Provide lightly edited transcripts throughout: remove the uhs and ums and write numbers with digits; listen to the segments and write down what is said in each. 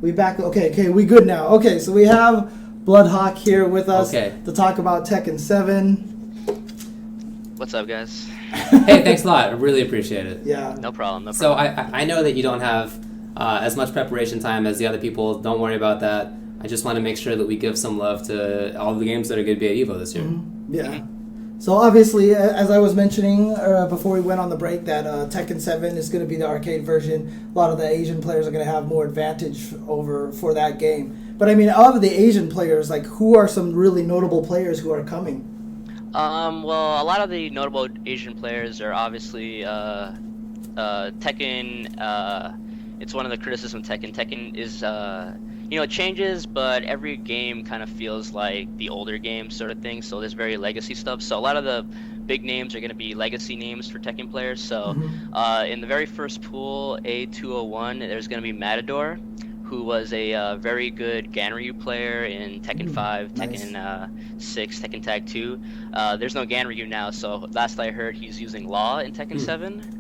We back. Okay, we good now. Okay, so we have BloodHawk here with us to talk about Tekken 7. What's up, guys? Hey, thanks a lot. I really appreciate it. Yeah. No problem. So I know that you don't have as much preparation time as the other people. Don't worry about that. I just want to make sure that we give some love to all the games that are going to be at EVO this year. Mm-hmm. Yeah. So obviously, as I was mentioning before we went on the break, that Tekken 7 is going to be the arcade version. A lot of the Asian players are going to have more advantage for that game. But I mean, of the Asian players, like, who are some really notable players who are coming? Well, a lot of the notable Asian players are obviously Tekken. It's one of the criticisms of Tekken. Tekken is, it changes, but every game kind of feels like the older game sort of thing. So there's very legacy stuff. So a lot of the big names are going to be legacy names for Tekken players. So in the very first pool, A201, there's going to be Matador, who was a very good Ganryu player in Tekken 5, Tekken 6, Tekken Tag 2. There's no Ganryu now, so last I heard he's using Law in Tekken 7.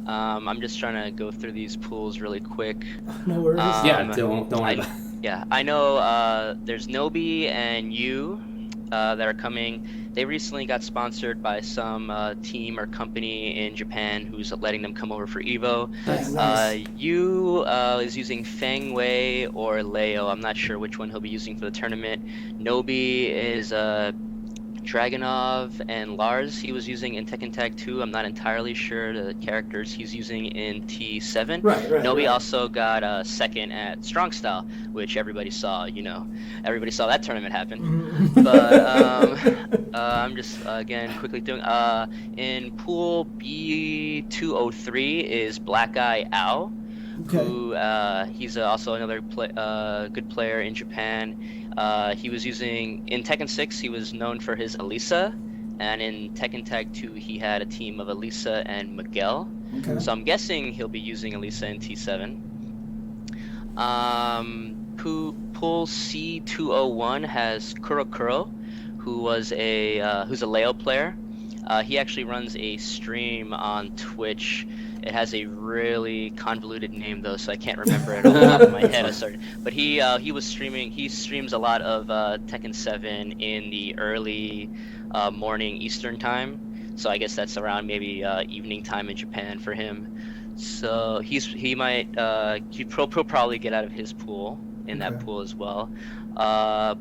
I'm just trying to go through these pools really quick. No worries. Don't worry about it. Yeah, I know there's Nobi and Yu that are coming. They recently got sponsored by some team or company in Japan who's letting them come over for EVO. Nice. Yu is using Feng Wei or Leo. I'm not sure which one he'll be using for the tournament. Nobi is Dragunov and Lars he was using in Tekken Tag 2. I'm not entirely sure the characters he's using in T7. Right. Nobi also got second at Strong Style, which everybody saw. Everybody saw that tournament happen. But I'm just again quickly doing. In Pool B203 is Black Eye Ao, who he's also another good player in Japan. He was using, in Tekken 6, he was known for his Elisa, and in Tekken Tag 2, he had a team of Elisa and Miguel. So I'm guessing he'll be using Elisa in T7. Pool C201 has Kurokuro, who's a Leo player. He actually runs a stream on Twitch. It has a really convoluted name though, so I can't remember it off the top of my head. But he was streaming. He streams a lot of Tekken 7 in the early morning Eastern time. So I guess that's around maybe evening time in Japan for him. So he'll probably get out of his pool in that pool as well.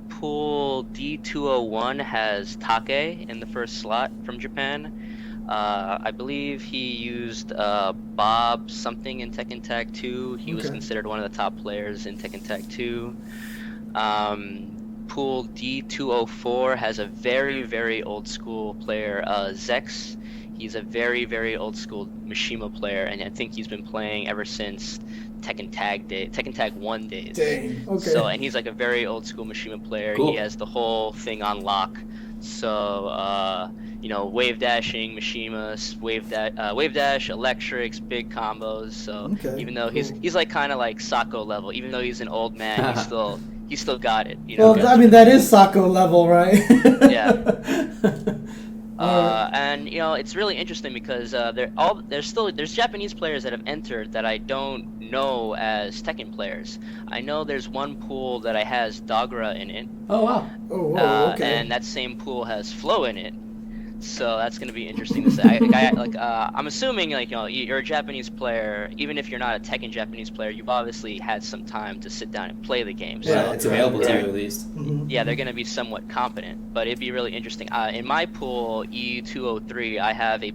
Pool D201 has Take in the first slot from Japan. I believe he used Bob something in Tekken Tag 2. He was considered one of the top players in Tekken Tag 2. Pool D204 has a very, very old school player, Zex. He's a very, very old school Mishima player, and I think he's been playing ever since Tekken Tag 1 days. Dang. Okay. So, and he's like a very old school Mishima player. Cool. He has the whole thing on lock. So, wave dashing, Mishimas, wave dash, electrics, big combos. So even though he's like kind of like Sako level, even though he's an old man, he still got it. Well, I mean that is Sako level, right? Yeah. And it's really interesting because there's Japanese players that have entered that I don't know as Tekken players. I know there's one pool that has Dogra in it. Oh wow. And that same pool has Flo in it. So that's going to be interesting to say. I'm assuming you're a Japanese player. Even if you're not a Tekken Japanese player, you've obviously had some time to sit down and play the game. So it's available to you at least. Yeah, they're going to be somewhat competent. But it'd be really interesting. In my pool E203, I have a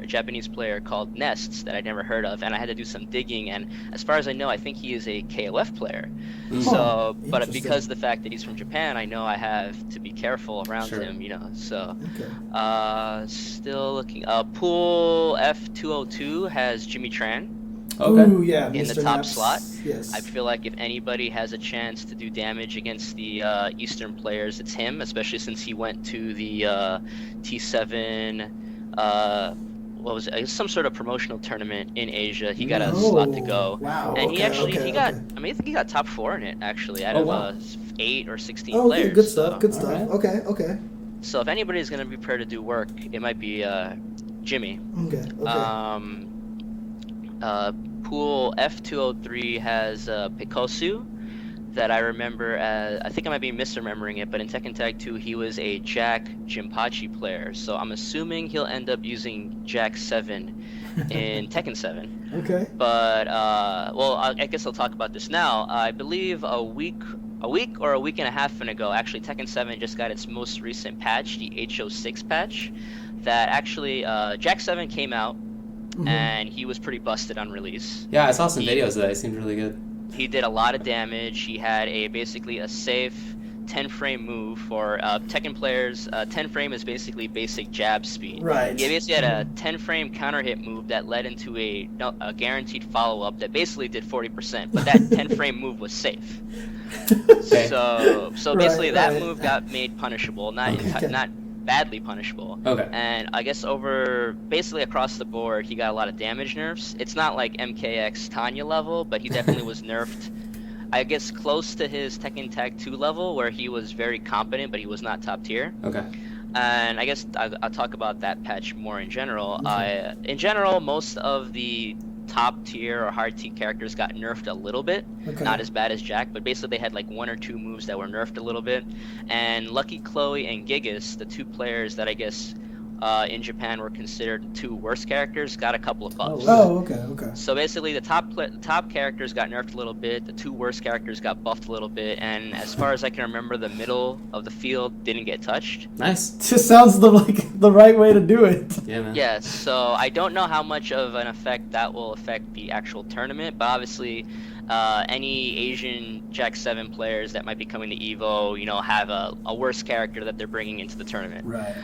Japanese player called Nests that I'd never heard of, and I had to do some digging. And as far as I know, I think he is a KOF player. So, but because of the fact that he's from Japan, I know I have to be careful around him. So. Still looking. Pool F202 has Jimmy Tran. Ooh, yeah, in Mr. the top Naps. slot. Yes. I feel like if anybody has a chance to do damage against the Eastern players, it's him, especially since he went to the T7. What was it? Some sort of promotional tournament in Asia. He got a slot to go. Wow. And he actually got. Okay. I think he got top 4 in it actually out of 8 or 16 okay, players. good stuff. So. Good stuff. Right. Okay. So if anybody's going to be prepared to do work, it might be Jimmy. Okay. Pool F203 has Pikosu, that I remember I think I might be misremembering it, but in Tekken Tag 2 he was a Jack Jinpachi player, so I'm assuming he'll end up using Jack 7 in Tekken 7. Okay. But well, I guess I'll talk about this now. I believe a week or a week and a half ago, actually Tekken 7 just got its most recent patch, the H06 patch, that actually Jack 7 came out, and he was pretty busted on release. Yeah, I saw some videos of that. It seemed really good. He did a lot of damage. He had basically a safe 10-frame move for Tekken players. 10-frame is basically basic jab speed. Right. He basically had a 10-frame counter hit move that led into a guaranteed follow-up that basically did 40%, but that 10-frame move was safe. Okay. So basically that right. move got made punishable, not badly punishable. Okay. And I guess basically across the board, he got a lot of damage nerfs. It's not like MKX Tanya level, but he definitely was nerfed. I guess close to his Tekken Tag 2 level, where he was very competent, but he was not top tier. Okay. And I guess I'll talk about that patch more in general. In general, most of the top tier or hard tier characters got nerfed a little bit. Okay. Not as bad as Jack, but basically they had like 1 or 2 moves that were nerfed a little bit. And Lucky Chloe and Gigas, the 2 players that I guess in Japan were considered the 2 worst characters, got a couple of buffs. Oh, okay. So basically the top characters got nerfed a little bit, the 2 worst characters got buffed a little bit, and as far as I can remember, the middle of the field didn't get touched. Nice. Just sounds the right way to do it. Yeah, man. Yeah, so I don't know how much of an effect that will affect the actual tournament, but obviously any Asian Jack 7 players that might be coming to EVO, have a worse character that they're bringing into the tournament. Right.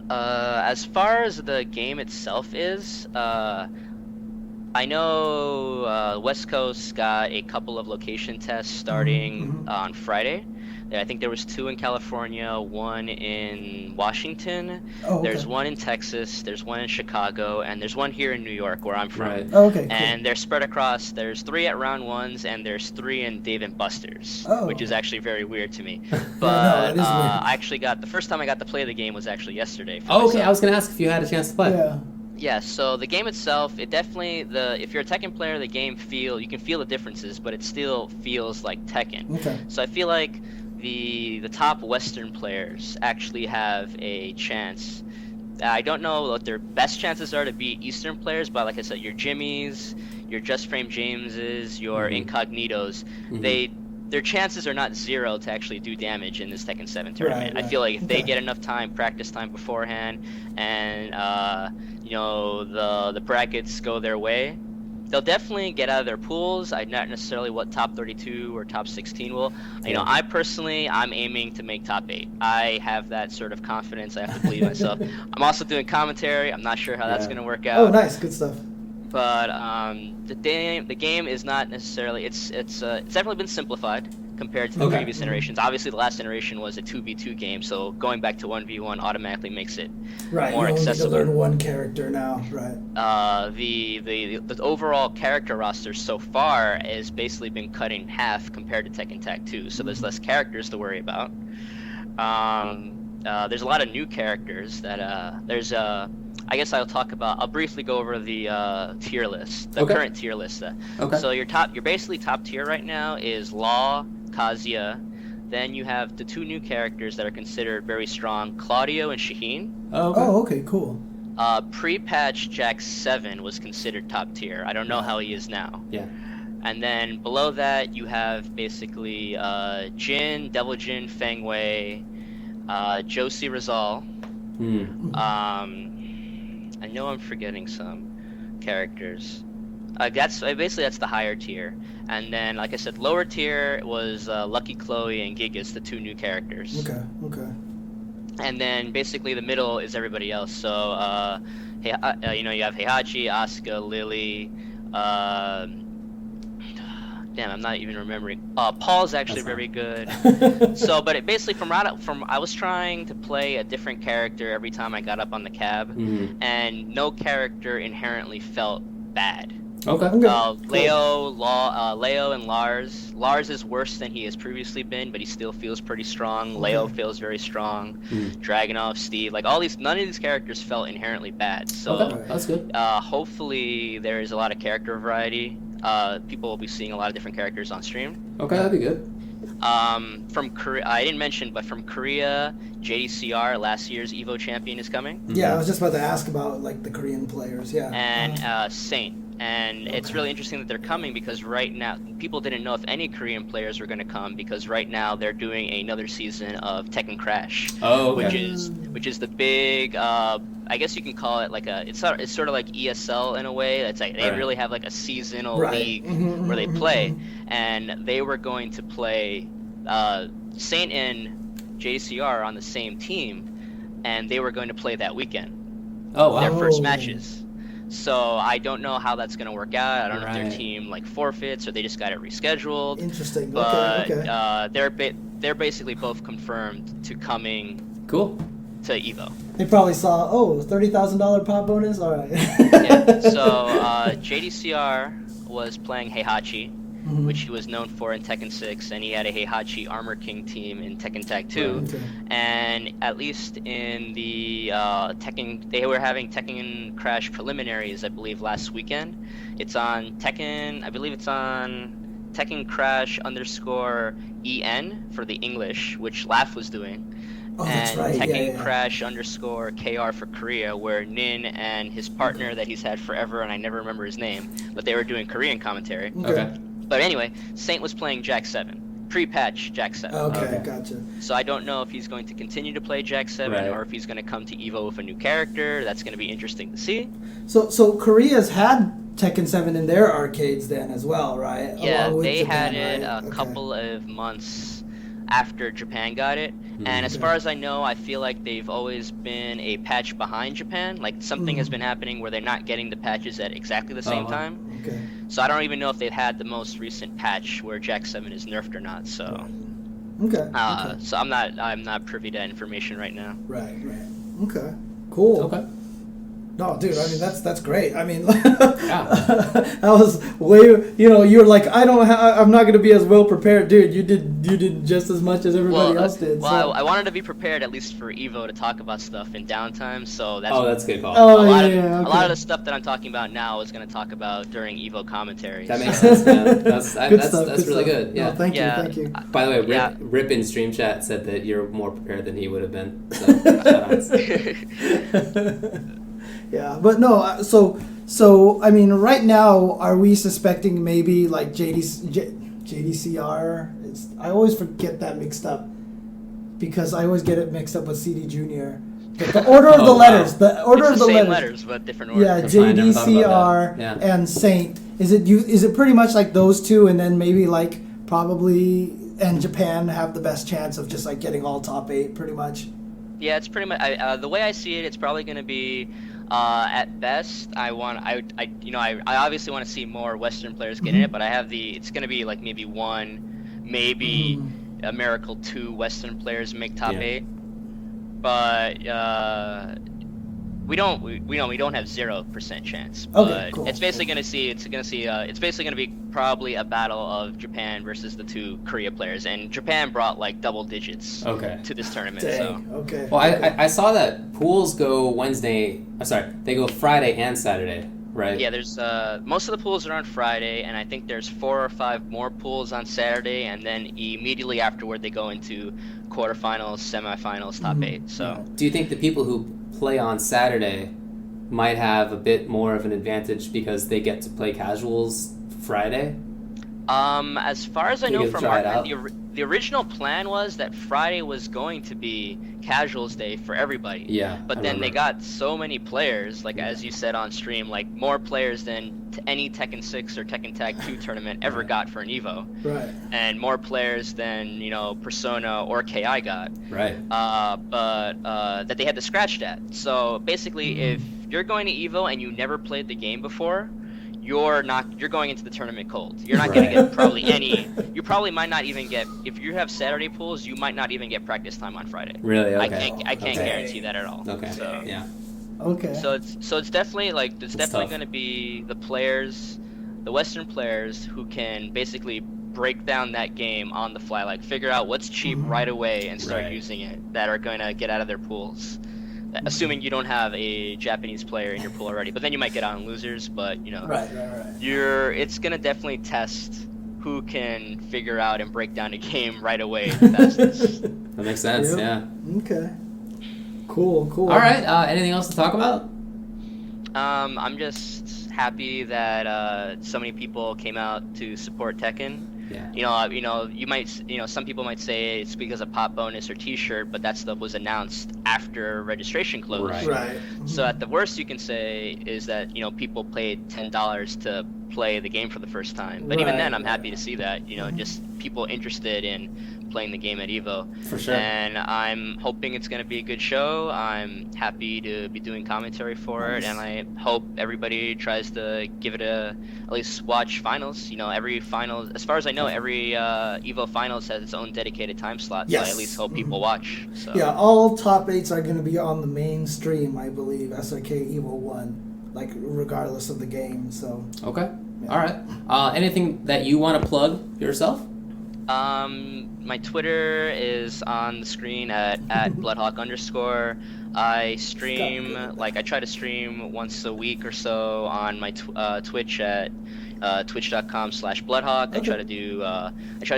As far as the game itself is, I know West Coast got a couple of location tests starting on Friday. I think there was 2 in California, 1 in Washington. Oh, okay. There's 1 in Texas, there's 1 in Chicago, and there's 1 here in New York, where I'm from. Right. Oh, okay. Cool. And they're spread across. There's 3 at Round 1s, and there's 3 in Dave & Buster's, which is actually very weird to me. But it is weird. I actually the first time I got to play the game was actually yesterday. For Oh, okay. myself. I was gonna ask if you had a chance to play. Yeah. Yeah, so the game itself, it definitely if you're a Tekken player, the game you can feel the differences, but it still feels like Tekken. Okay. So I feel like the top Western players actually have a chance. I don't know what their best chances are to beat Eastern players, but like I said, your Jimmies, your Just Frame Jameses, your Incognitos, their chances are not 0 to actually do damage in this Tekken 7 tournament. Right. I feel like if they get enough practice time beforehand, and the brackets go their way, they'll definitely get out of their pools. I'm not necessarily what top 32 or top 16 will. I personally, I'm aiming to make top 8. I have that sort of confidence. I have to believe myself. I'm also doing commentary. I'm not sure how that's going to work out. Oh, nice. Good stuff. But the game is not necessarily. It's definitely been simplified compared to the previous iterations. Obviously, the last iteration was a 2v2 game, so going back to 1v1 automatically makes it more accessible. You only learn 1 character now, right? The overall character roster so far has basically been cut in half compared to Tekken Tag 2, so there's less characters to worry about. There's a lot of new characters that I guess I'll briefly go over the tier list, the current tier list. So you're basically top tier right now is Law, Kazuya. Then you have the 2 new characters that are considered very strong, Claudio and Shaheen. Oh, okay, cool. Pre-patch Jack 7 was considered top tier. I don't know how he is now. Yeah. And then below that you have basically Jin, Devil Jin, Feng Wei, Josie Rizal. I know I'm forgetting some characters. That's the higher tier. And then, like I said, lower tier was Lucky Chloe and Gigas, the 2 new characters. Okay. And then basically the middle is everybody else. So, you have Heihachi, Asuka, Lily. Damn, I'm not even remembering. Paul's actually very good. So, but it basically I was trying to play a different character every time I got up on the cab, and no character inherently felt bad. Okay. Leo and Lars. Lars is worse than he has previously been, but he still feels pretty strong. Leo feels very strong. Dragunov, Steve, none of these characters felt inherently bad. So that's good. Hopefully there is a lot of character variety. people will be seeing a lot of different characters on stream. Okay, that'd be good. From Korea, I didn't mention, but from Korea, JDCR, last year's Evo champion, is coming. Yeah, I was just about to ask about like the Korean players. Yeah. And Saint. And it's really interesting that they're coming because right now people didn't know if any Korean players were going to come because right now they're doing another season of Tekken Crash, which is the big. I guess you can call it like it's sort of like ESL in a way. It's like they really have like a seasonal league where they play, and they were going to play Saint and JCR on the same team, and they were going to play that weekend. Oh, wow. Their first matches. So I don't know how that's going to work out. I don't know if their team like forfeits or they just got it rescheduled. Interesting. But okay. they're basically both confirmed to coming. Cool. To Evo. They probably saw $30,000 pop bonus. All right. Yeah. So JDCR was playing Heihachi, which he was known for in Tekken 6, and he had a Heihachi Armor King team in Tekken Tag 2. Okay. And at least in the Tekken, they were having Tekken Crash preliminaries, I believe, last weekend. It's on Tekken, I believe it's on Tekken Crash _EN for the English, which Laugh was doing. Oh, and that's right. Tekken Crash _KR for Korea, where Nin and his partner that he's had forever, and I never remember his name, but they were doing Korean commentary. Okay. But anyway, Saint was playing Jack 7. Pre-patch Jack 7. Okay, gotcha. So I don't know if he's going to continue to play Jack 7 or if he's going to come to Evo with a new character. That's going to be interesting to see. So Korea's had Tekken 7 in their arcades then as well, right? Yeah, they Japan, had it right? a couple of months after Japan got it. And as far as I know, I feel like they've always been a patch behind Japan. Like something has been happening where they're not getting the patches at exactly the same time. Okay. So I don't even know if they've had the most recent patch where Jack 7 is nerfed or not. So Okay. so I'm not privy to that information right now. Right. Okay. Cool. Okay. No, dude. I mean, that's great. I mean, that was way. You were like, I'm not going to be as well prepared, dude. You did just as much as everybody else did. Well, I wanted to be prepared at least for Evo to talk about stuff in downtime. So that's a good call. Oh, a lot of the stuff that I'm talking about now is going to talk about during Evo commentaries. That makes sense, man. That's good really stuff. good. Yeah. No, thank you. By the way, Rip in stream chat said that you're more prepared than he would have been. So, Yeah, but no. So I mean, right now, are we suspecting maybe like JDCR? I always forget that mixed up because I always get it mixed up with CD Junior. The order of the letters. The order it's of the same letters, but different order. Yeah, JDCR and Saint. Is it pretty much like those two, and then maybe like probably and Japan have the best chance of just like getting all top 8, pretty much. Yeah, it's pretty much. The way I see it, it's probably going to be. At best, I obviously want to see more Western players get in it, but it's going to be like maybe one, maybe a miracle 2 Western players make top 8, but we don't have 0% chance. But cool. It's basically going to be probably a battle of Japan versus the 2 Korea players, and Japan brought like double digits to this tournament. Dang. So. Okay. Well, I saw that pools go they go Friday and Saturday, right? Yeah, there's most of the pools are on Friday, and I think there's 4 or 5 more pools on Saturday, and then immediately afterward they go into quarterfinals, semifinals, top 8. So, do you think the people who play on Saturday might have a bit more of an advantage because they get to play casuals Friday? As far as I know from the original plan was that Friday was going to be casuals day for everybody. Yeah. But then they got so many players, like as you said on stream, like more players than any Tekken 6 or Tekken Tag 2 tournament ever got for an Evo. Right. And more players than, Persona or KI got. Right. But that they had to scratch that. So basically, if you're going to Evo and you never played the game before, you're going into the tournament cold. You're not going to get probably any. You probably might not even get, if you have Saturday pools, you might not even get practice time on Friday. Really? Okay. I can't guarantee that at all. Okay. So, yeah. Okay. So it's definitely going to be the players, the Western players who can basically break down that game on the fly, like figure out what's cheap right away and start using it, that are going to get out of their pools. assuming you don't have a Japanese player in your pool already. But then you might get on losers. But Right. it's gonna definitely test who can figure out and break down a game right away the fastest. That makes sense. Yep. Yeah. Okay. Cool. All right. Anything else to talk about? I'm just happy that so many people came out to support Tekken. Yeah. You might, some people might say it's because of pop bonus or T-shirt, but that stuff was announced after registration closed. Right. So at the worst you can say is that people paid $10 to play the game for the first time. But even then, I'm happy to see that. Just people interested in playing the game at Evo. For sure. And I'm hoping it's going to be a good show. I'm happy to be doing commentary for it, and I hope everybody tries to give it at least watch finals. Every finals, as far as I know, every Evo finals has its own dedicated time slot. Yes. So I at least hope people watch. So. Yeah, all top 8s are going to be on the main stream, I believe, SRK Evo 1, like regardless of the game. So. Okay. Yeah. All right. Anything that you want to plug yourself? My Twitter is on the screen at BloodHawk_. I stream, I try to stream once a week or so on my Twitch at twitch.com/BloodHawk. Okay. I try to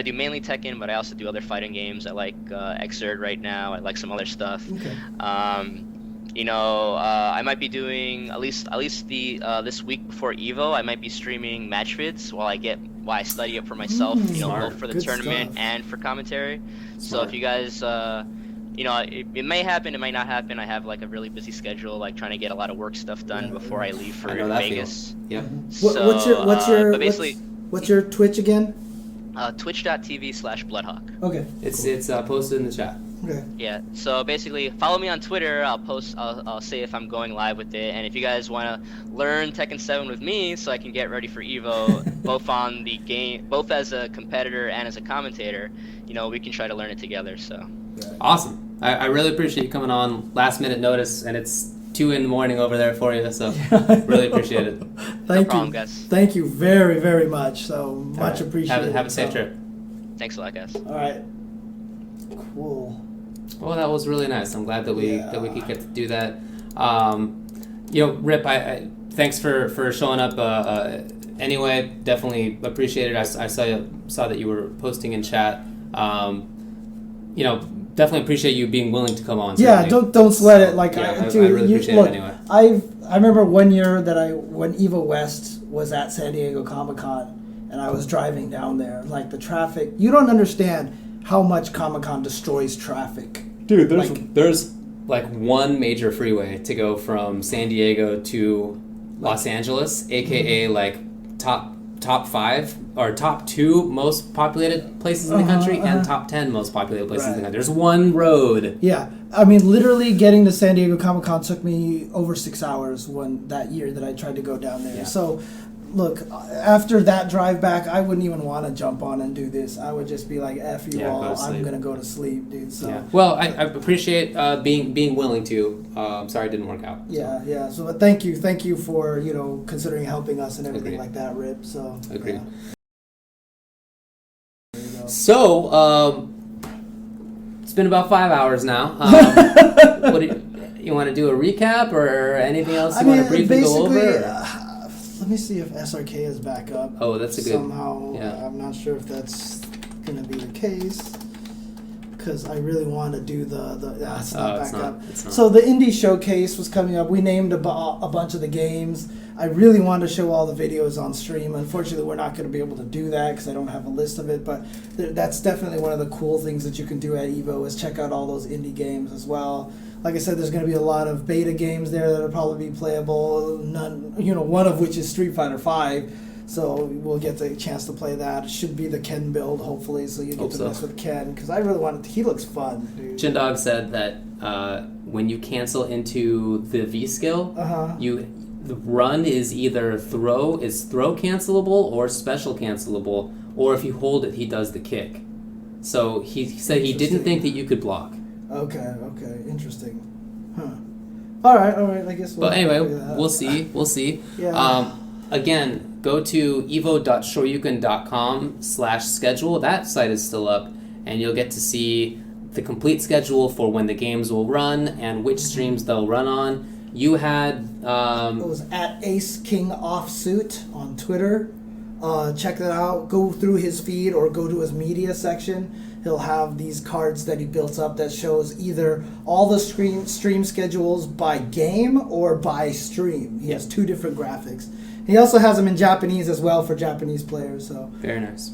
do mainly Tekken, but I also do other fighting games. I like Xrd right now. I like some other stuff. Okay. I might be doing at least the this week before Evo. I might be streaming match vids while I study up for myself. Both for the Good tournament stuff. and for commentary. So Smart. if you guys, it may happen, it might not happen. I have a really busy schedule, trying to get a lot of work stuff done before I leave for I know that Vegas. feeling. Yeah. What's your Twitch again? Twitch.tv/BloodHawk. Okay. It's posted in the chat. Okay. Yeah, so basically, follow me on Twitter. I'll say if I'm going live with it, and if you guys want to learn Tekken 7 with me, so I can get ready for Evo, both on the game, both as a competitor and as a commentator, we can try to learn it together. So. Awesome. I really appreciate you coming on last minute notice, and it's 2 a.m. over there for you, so really appreciate it. Thank problem, you. guys. Thank you very, very much. So much All right. appreciated. Have a safe trip. Thanks a lot, guys. All right. Cool. Well, that was really nice. I'm glad that we could get to do that. Rip, I thanks for showing up. Anyway, definitely appreciate it. I saw that you were posting in chat. Definitely appreciate you being willing to come on. Yeah, don't sweat it. I really appreciate it anyway. I remember one year when Evo West was at San Diego Comic-Con, and I was driving down there. The traffic, you don't understand how much Comic-Con destroys traffic. Dude, there's one major freeway to go from San Diego to Los Angeles, aka top 5 or top 2 most populated places in the country and top 10 most populated places in the country. There's one road. Yeah, I mean, literally getting to San Diego Comic-Con took me over 6 hours that year that I tried to go down there. Yeah. So, look, after that drive back, I wouldn't even want to jump on and do this. I would just be like, F you all, I'm going to go to sleep, dude. So. Yeah. Well, I appreciate being willing to. I'm sorry it didn't work out. Yeah. So, but thank you for, considering helping us and everything like that, Rip. So. Agreed. Yeah. So, it's been about 5 hours now. What do you want to do a recap or anything else you want to briefly go over? Let me see if SRK is back up. Oh, that's a good... Somehow, yeah. I'm not sure if that's going to be the case. Because I really want to do it's not back up. It's not. So the indie showcase was coming up. We named a bunch of the games. I really wanted to show all the videos on stream. Unfortunately, we're not going to be able to do that because I don't have a list of it. But that's definitely one of the cool things that you can do at Evo is check out all those indie games as well. Like I said, there's going to be a lot of beta games there that'll probably be playable. One of which is Street Fighter V. So we'll get the chance to play that. It should be the Ken build, hopefully, so you get to mess with Ken. Because I really wanted to. He looks fun, dude. Chindog said that when you cancel into the V skill, the run is either throw cancelable or special cancelable, or if you hold it, he does the kick. So he said he didn't think that you could block. Okay, interesting. Huh. All right, I guess we'll... But anyway, we'll see. Yeah. Again, go to evo.shoryuken.com/schedule. That site is still up, and you'll get to see the complete schedule for when the games will run and which streams they'll run on. You had... It was at Ace King Offsuit on Twitter. Check that out. Go through his feed or go to his media section. He'll have these cards that he built up that shows either all the stream schedules by game or by stream. He has 2 different graphics. He also has them in Japanese as well for Japanese players. So Very nice.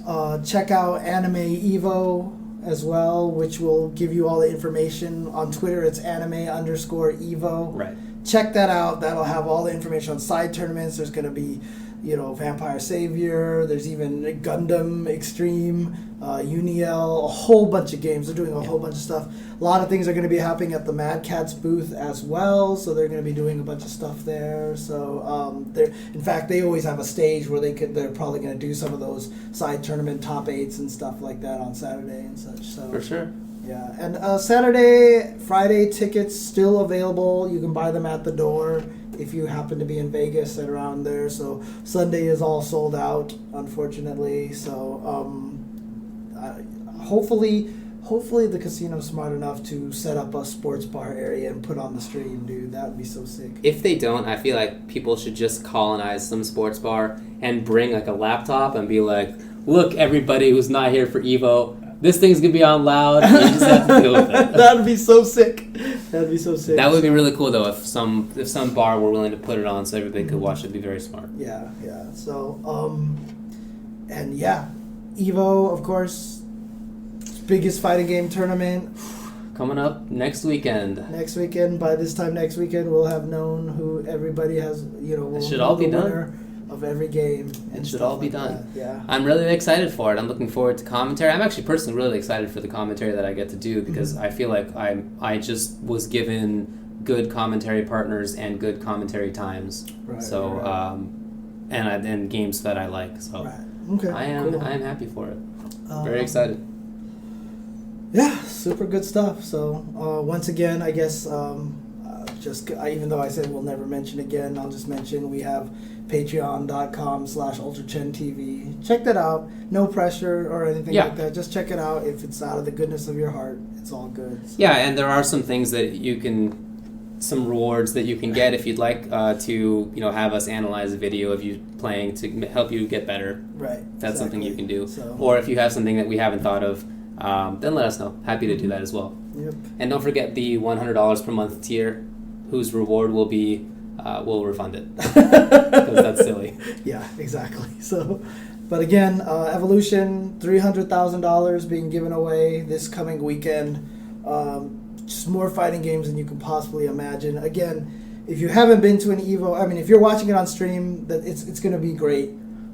Check out Anime Evo as well, which will give you all the information. On Twitter, it's anime_Evo. Right. Check that out. That'll have all the information on side tournaments. There's going to be, Vampire Savior. There's even Gundam Extreme, Uniel, a whole bunch of games. They're doing a whole bunch of stuff. A lot of things are going to be happening at the Mad Catz booth as well. So they're going to be doing a bunch of stuff there. So in fact, they always have a stage where they're probably going to do some of those side tournament top 8s and stuff like that on Saturday and such. So For sure. yeah, and Saturday, Friday tickets still available. You can buy them at the door if you happen to be in Vegas and around there. So Sunday is all sold out, unfortunately. So hopefully the casino's smart enough to set up a sports bar area and put on the stream, dude. That would be so sick. If they don't, I feel like people should just colonize some sports bar and bring like a laptop and be like, look, everybody who's not here for Evo, this thing's gonna be on loud. You just have to deal with it. That'd be so sick. That'd be so sick. That would be really cool though if some bar were willing to put it on so everybody could watch it. It'd be very smart. Yeah. So and yeah, Evo, of course, biggest fighting game tournament. Coming up next weekend. Next weekend. By this time next weekend, we'll have known who everybody has. We'll It should know all be the done. winner of every game. It should all be done. That. Yeah. I'm really excited for it. I'm looking forward to commentary. I'm actually personally really excited for the commentary that I get to do because I feel like I just was given good commentary partners and good commentary times. Right. So right. And games that I like. So Right. Okay. I am cool. happy for it. Very excited. Yeah, super good stuff. So once again, I guess even though I said we'll never mention again, I'll just mention we have patreon.com/UltraChenTV. Check that out. No pressure or anything like that. Just check it out. If it's out of the goodness of your heart, it's all good. So. Yeah, and there are some things that some rewards that you can get if you'd like to have us analyze a video of you playing to help you get better. Right. That's something you can do. So. Or if you have something that we haven't thought of, then let us know. Happy to do that as well. Yep. And don't forget the $100 per month tier, whose reward will be we'll refund it because that's silly. Yeah, exactly. So, but again, Evolution, $300,000 being given away this coming weekend. Just more fighting games than you can possibly imagine. Again, if you haven't been to an Evo, if you're watching it on stream, that it's going to be great.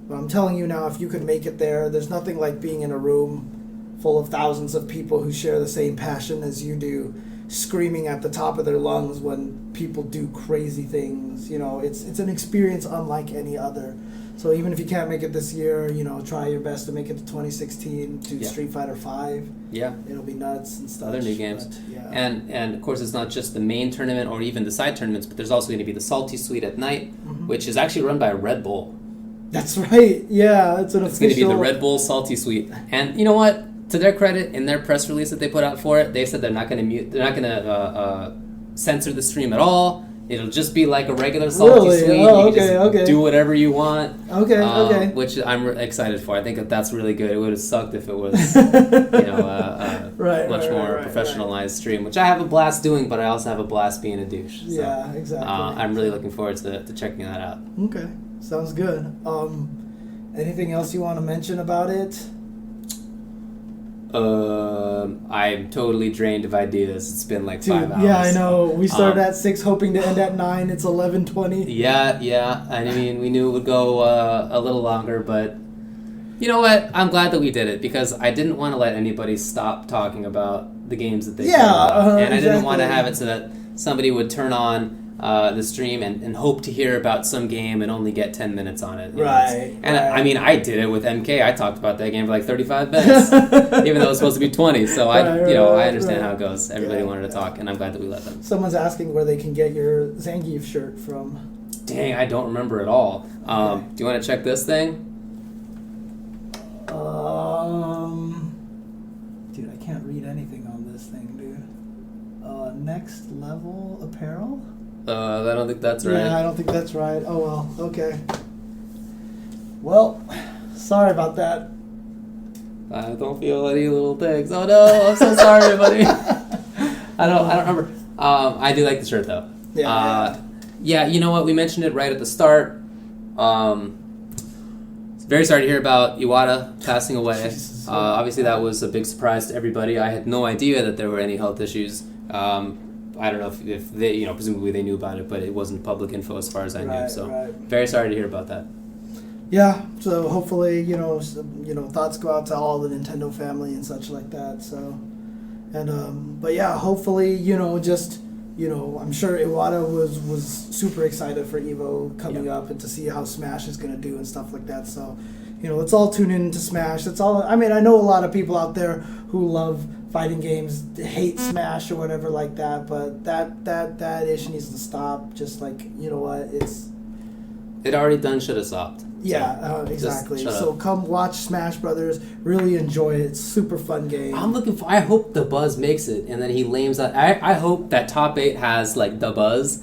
But I'm telling you now, if you can make it there, there's nothing like being in a room full of thousands of people who share the same passion as you do, screaming at the top of their lungs when people do crazy things. It's an experience unlike any other. So even if you can't make it this year, try your best to make it to 2016 to Street Fighter V. Yeah. It'll be nuts and stuff. Other new games. But, yeah. And of course it's not just the main tournament or even the side tournaments, but there's also going to be the Salty Suite at night, which is actually run by Red Bull. That's right. Yeah, it's It's going to be the Red Bull Salty Suite. And you know what? To their credit, in their press release that they put out for it, they said they're not going to censor the stream at all. It'll just be like a regular Salty Suite. Oh, you can just do whatever you want. Okay. Which I'm excited for. I think that's really good. It would have sucked if it was much more professionalized stream, which I have a blast doing, but I also have a blast being a douche. So, yeah, exactly. I'm really looking forward to checking that out. Okay, sounds good. Anything else you want to mention about it? I'm totally drained of ideas. It's been like 5 hours. Yeah, I know. We started at 6, hoping to end at 9. It's 11:20. Yeah. I mean, we knew it would go a little longer, but you know what? I'm glad that we did it because I didn't want to let anybody stop talking about the games that they care about. And I didn't want to have it so that somebody would turn on the stream and hope to hear about some game and only get 10 minutes on it. Right. I mean, I did it with MK. I talked about that game for like 35 minutes, even though it was supposed to be 20. So I understand how it goes. Everybody wanted to talk, and I'm glad that we let them. Someone's asking where they can get your Zangief shirt from. Dang, I don't remember at all. Do you want to check this thing? Dude, I can't read anything on this thing. level apparel? I don't think that's right. Yeah, I don't think that's right. Oh well, okay. Well, sorry about that. I don't feel any little things. Oh no, I'm so sorry, everybody. I don't remember. I do like the shirt though. Yeah, you know what? We mentioned it right at the start. Very sorry to hear about Iwata passing away. Obviously, that was a big surprise to everybody. I had no idea that there were any health issues. I don't know if they, presumably they knew about it, but it wasn't public info as far as I knew. So, very sorry to hear about that. Yeah. So hopefully, thoughts go out to all the Nintendo family and such like that. So, and but yeah, hopefully, I'm sure Iwata was super excited for Evo coming up and to see how Smash is going to do and stuff like that. So, let's all tune in to Smash. I know a lot of people out there who love fighting games hate Smash or whatever like that, but that issue needs to stop. Just like, it already done should have stopped. Yeah, exactly. So come watch Smash Brothers. Really enjoy it. It's a super fun game. I hope the Buzz makes it, and then he lames that. I hope that top 8 has like the Buzz,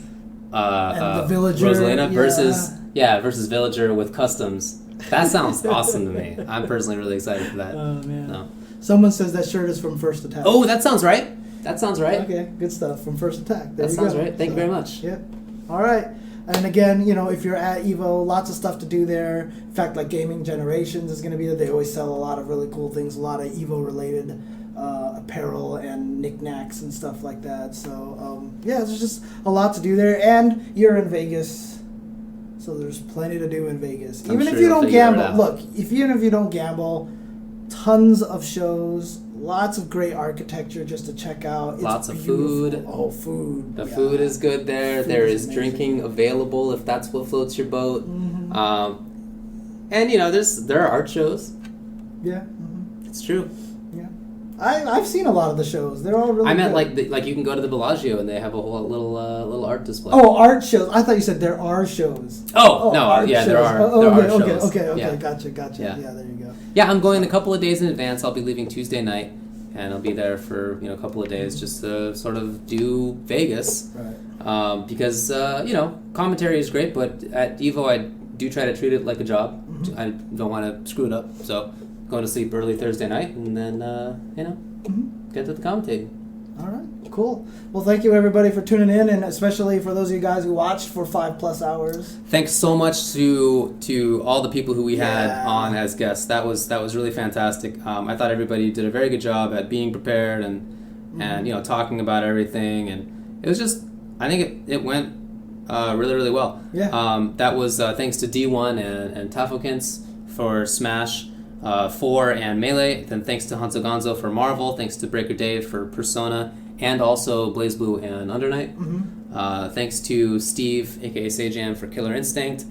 and the Villager, Rosalina versus Villager with customs. That sounds awesome to me. I'm personally really excited for that. Oh man. No. Someone says that shirt is from First Attack. Oh, that sounds right. Okay, good stuff from First Attack. That sounds right. Thank you very much. Yep. All right. And again, if you're at Evo, lots of stuff to do there. In fact, like Gaming Generations is going to be there. They always sell a lot of really cool things, a lot of Evo-related apparel and knickknacks and stuff like that. So, there's just a lot to do there. And you're in Vegas, so there's plenty to do in Vegas. Even if you don't gamble, even if you don't gamble, tons of shows, lots of great architecture just to check out. It's lots of beautiful. food. Oh, food. The food is good there. There is drinking available if that's what floats your boat. Mm-hmm. And there are art shows. Yeah. Mm-hmm. It's true. Yeah. I've seen a lot of the shows. They're all really I meant good. like you can go to the Bellagio and they have a whole little art display. Oh, art shows. I thought you said there are shows. Oh no, yeah, shows. there are shows. Okay, yeah. Gotcha. Yeah. There you go. Yeah, I'm going a couple of days in advance. I'll be leaving Tuesday night, and I'll be there for a couple of days just to sort of do Vegas. Right. Because commentary is great, but at Evo I do try to treat it like a job. Mm-hmm. I don't want to screw it up, so going to sleep early Thursday night, and then get to the commentating. All right. Cool. Well, thank you everybody for tuning in, and especially for those of you guys who watched for 5+ hours. Thanks so much to all the people who we had on as guests. That was really fantastic. I thought everybody did a very good job at being prepared and talking about everything, and it was just, I think it went really, really well. Yeah. That was thanks to D1 and Tafokints for Smash 4 and Melee. Then thanks to Honzogonzo for Marvel. Thanks to Brkrdave for Persona. And also Blazblue and Undernight. Mm-hmm. Thanks to Steve, aka Sajam, for Killer Instinct.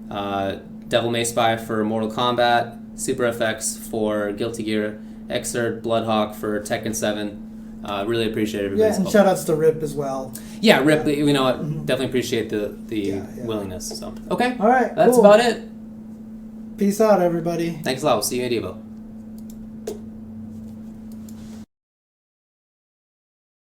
DevilMaySpy for Mortal Kombat. Super FX for Guilty Gear. Xrd, BloodHawk for Tekken 7. Really appreciate everybody's help. and shoutouts to Rip as well. Yeah, Rip, definitely appreciate the willingness. So okay. All right, that's about it. Peace out, everybody. Thanks a lot. We'll see you at Evo.